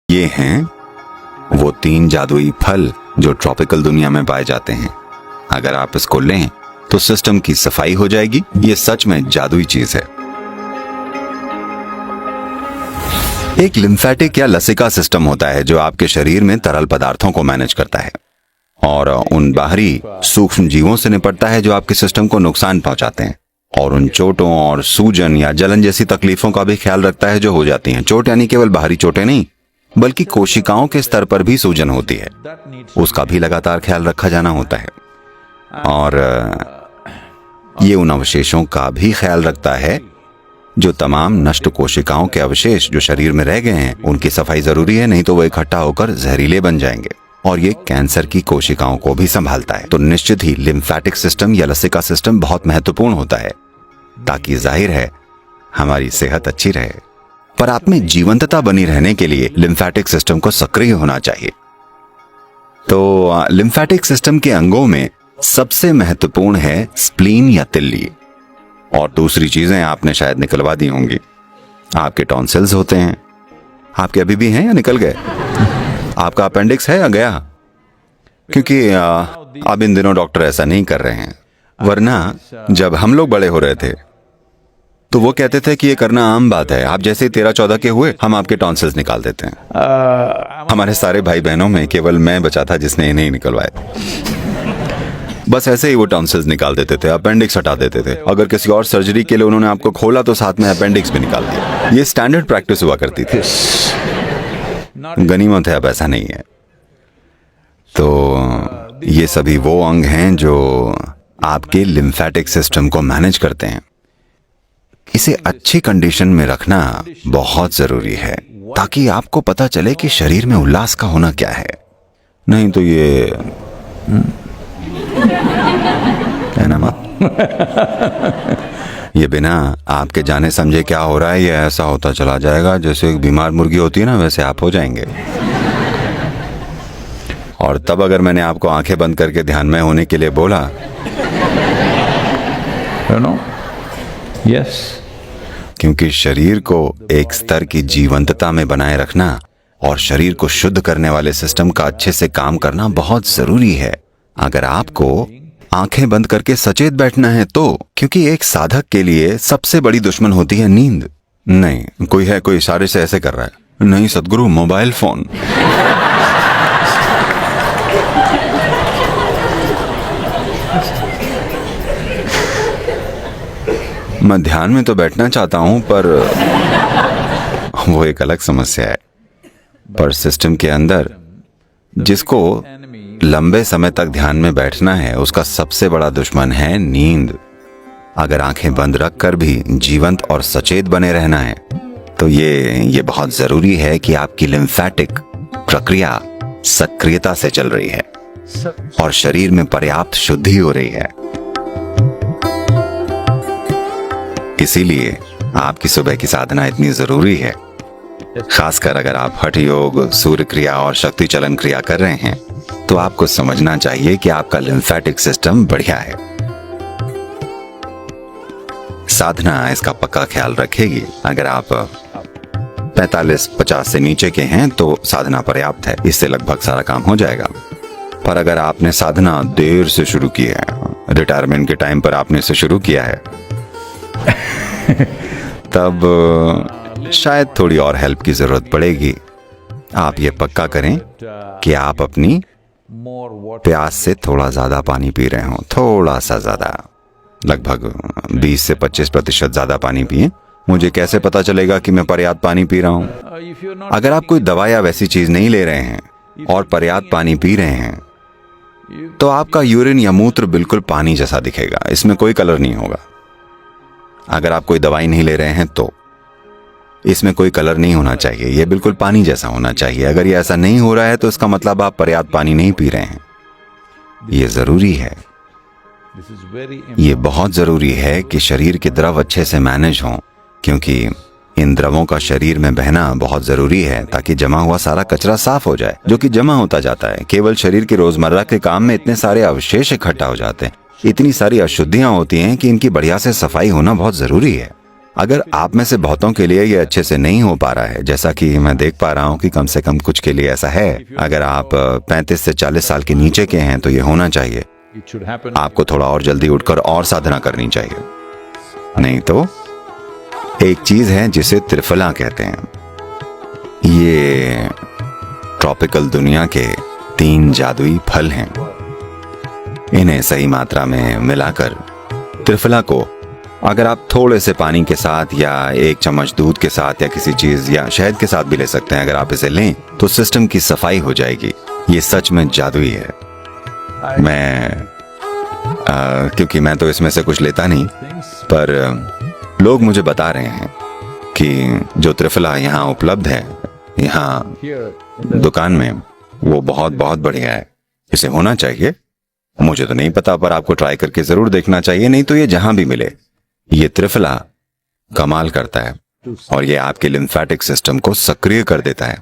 ये हैं वो 3 जादुई फल जो ट्रॉपिकल दुनिया में पाए जाते हैं। अगर आप इसको लें तो सिस्टम की सफाई हो जाएगी। ये सच में जादुई चीज है। एक लिम्फेटिक या लसिका सिस्टम होता है जो आपके शरीर में तरल पदार्थों को मैनेज करता है और उन बाहरी सूक्ष्म जीवों से निपटता है जो आपके सिस्टम को नुकसान पहुंचाते हैं, और उन चोटों और सूजन या जलन जैसी तकलीफों का भी ख्याल रखता है जो हो जाती हैं। चोट यानी केवल बाहरी चोटें नहीं, बल्कि कोशिकाओं के स्तर पर भी सूजन होती है, उसका भी लगातार ख्याल रखा जाना होता है। और ये उन अवशेषों का भी ख्याल रखता है जो तमाम नष्ट कोशिकाओं के अवशेष जो शरीर में रह गए हैं, उनकी सफाई जरूरी है, नहीं तो वो इकट्ठा होकर जहरीले बन जाएंगे। और ये कैंसर की कोशिकाओं को भी संभालता है। तो निश्चित ही लिम्फेटिक सिस्टम या लसिका सिस्टम बहुत महत्वपूर्ण होता है, ताकि जाहिर है हमारी सेहत अच्छी रहे। पर आप में जीवंतता बनी रहने के लिए लिम्फेटिक सिस्टम को सक्रिय होना चाहिए। तो लिम्फेटिक सिस्टम के अंगों में सबसे महत्वपूर्ण है स्प्लीन या तिल्ली, और दूसरी चीजें आपने शायद निकलवा दी होंगी। आपके टॉन्सिल्स होते हैं, आपके अभी भी हैं या निकल गए? आपका अपेंडिक्स है या गया? क्योंकि अब इन दिनों डॉक्टर ऐसा नहीं कर रहे हैं, वरना जब हम लोग बड़े हो रहे थे तो वो कहते थे कि ये करना आम बात है। आप जैसे 13-14 के हुए हम आपके टॉन्सिल्स निकाल देते हैं। हमारे सारे भाई बहनों में केवल मैं बचा था जिसने इन्हें निकलवाए। बस ऐसे ही वो टॉन्सिल्स निकाल देते थे, अपेंडिक्स हटा देते थे। अगर किसी और सर्जरी के लिए उन्होंने आपको खोला तो साथ में अपेंडिक्स भी निकाल दिया। ये स्टैंडर्ड प्रैक्टिस हुआ करती थी। गनीमत है अब ऐसा नहीं है। तो ये सभी वो अंग हैं जो आपके लिम्फेटिक सिस्टम को मैनेज करते हैं। इसे अच्छी कंडीशन में रखना बहुत जरूरी है, ताकि आपको पता चले कि शरीर में उल्लास का होना क्या है। नहीं तो ये कहना मत। ये बिना आपके जाने समझे क्या हो रहा है, ये ऐसा होता चला जाएगा जैसे एक बीमार मुर्गी होती है ना, वैसे आप हो जाएंगे। और तब अगर मैंने आपको आंखें बंद करके ध्यान में होने के लिए बोला, यस, क्योंकि शरीर को एक स्तर की जीवंतता में बनाए रखना और शरीर को शुद्ध करने वाले सिस्टम का अच्छे से काम करना बहुत जरूरी है। अगर आपको आंखें बंद करके सचेत बैठना है तो, क्योंकि एक साधक के लिए सबसे बड़ी दुश्मन होती है नींद। नहीं, कोई इशारे से ऐसे कर रहा है। नहीं सदगुरु, मोबाइल फोन। मैं ध्यान में तो बैठना चाहता हूं, पर वो एक अलग समस्या है। पर सिस्टम के अंदर जिसको लंबे समय तक ध्यान में बैठना है, उसका सबसे बड़ा दुश्मन है नींद। अगर आंखें बंद रखकर भी जीवंत और सचेत बने रहना है तो ये बहुत जरूरी है कि आपकी लिम्फेटिक प्रक्रिया सक्रियता से चल रही है और शरीर में पर्याप्त शुद्धि हो रही है। इसीलिए आपकी सुबह की साधना इतनी जरूरी है। खासकर अगर आप हठ योग, सूर्य क्रिया और शक्ति चलन क्रिया कर रहे हैं तो आपको समझना चाहिए कि आपका लिम्फेटिक सिस्टम बढ़िया है। साधना इसका पक्का ख्याल रखेगी। अगर आप 45-50 से नीचे के हैं तो साधना पर्याप्त है, इससे लगभग सारा काम हो जाएगा। पर अगर आपने साधना देर से शुरू की है, रिटायरमेंट के टाइम पर आपने इसे शुरू किया है, तब शायद थोड़ी और हेल्प की जरूरत पड़ेगी। आप ये पक्का करें कि आप अपनी प्यास से थोड़ा ज्यादा पानी पी रहे हो, थोड़ा सा ज्यादा, लगभग 20 से 25% ज्यादा पानी पिए। मुझे कैसे पता चलेगा कि मैं पर्याप्त पानी पी रहा हूं? अगर आप कोई दवा या वैसी चीज नहीं ले रहे हैं और पर्याप्त पानी पी रहे हैं तो आपका यूरिन या मूत्र बिल्कुल पानी जैसा दिखेगा, इसमें कोई कलर नहीं होगा। अगर आप कोई दवाई नहीं ले रहे हैं तो इसमें कोई कलर नहीं होना चाहिए, यह बिल्कुल पानी जैसा होना चाहिए। अगर ये ऐसा नहीं हो रहा है तो इसका मतलब आप पर्याप्त पानी नहीं पी रहे हैं। ये जरूरी है, ये बहुत जरूरी है कि शरीर के द्रव अच्छे से मैनेज हों, क्योंकि इन द्रवों का शरीर में बहना बहुत जरूरी है ताकि जमा हुआ सारा कचरा साफ हो जाए, जो कि जमा होता जाता है। केवल शरीर के रोजमर्रा के काम में इतने सारे अवशेष इकट्ठा हो जाते हैं, इतनी सारी अशुद्धियां होती हैं कि इनकी बढ़िया से सफाई होना बहुत जरूरी है। अगर आप में से बहुतों के लिए ये अच्छे से नहीं हो पा रहा है, जैसा कि मैं देख पा रहा हूँ कि कम से कम कुछ के लिए ऐसा है, अगर आप 35 से 40 साल के नीचे के हैं तो ये होना चाहिए। आपको थोड़ा और जल्दी उठकर और साधना करनी चाहिए, नहीं तो एक चीज है जिसे त्रिफला कहते हैं। ये ट्रॉपिकल दुनिया के 3 जादुई फल हैं। इन्हें सही मात्रा में मिलाकर त्रिफला को अगर आप थोड़े से पानी के साथ या 1 चम्मच दूध के साथ या किसी चीज या शहद के साथ भी ले सकते हैं, अगर आप इसे लें तो सिस्टम की सफाई हो जाएगी। ये सच में जादुई है। क्योंकि मैं तो इसमें से कुछ लेता नहीं, पर लोग मुझे बता रहे हैं कि जो त्रिफला यहाँ उपलब्ध है, यहाँ दुकान में, वो बहुत बहुत बढ़िया है। इसे होना चाहिए। मुझे तो नहीं पता, पर आपको ट्राई करके जरूर देखना चाहिए। नहीं तो ये जहां भी मिले, ये त्रिफला कमाल करता है और ये आपके लिम्फेटिक सिस्टम को सक्रिय कर देता है।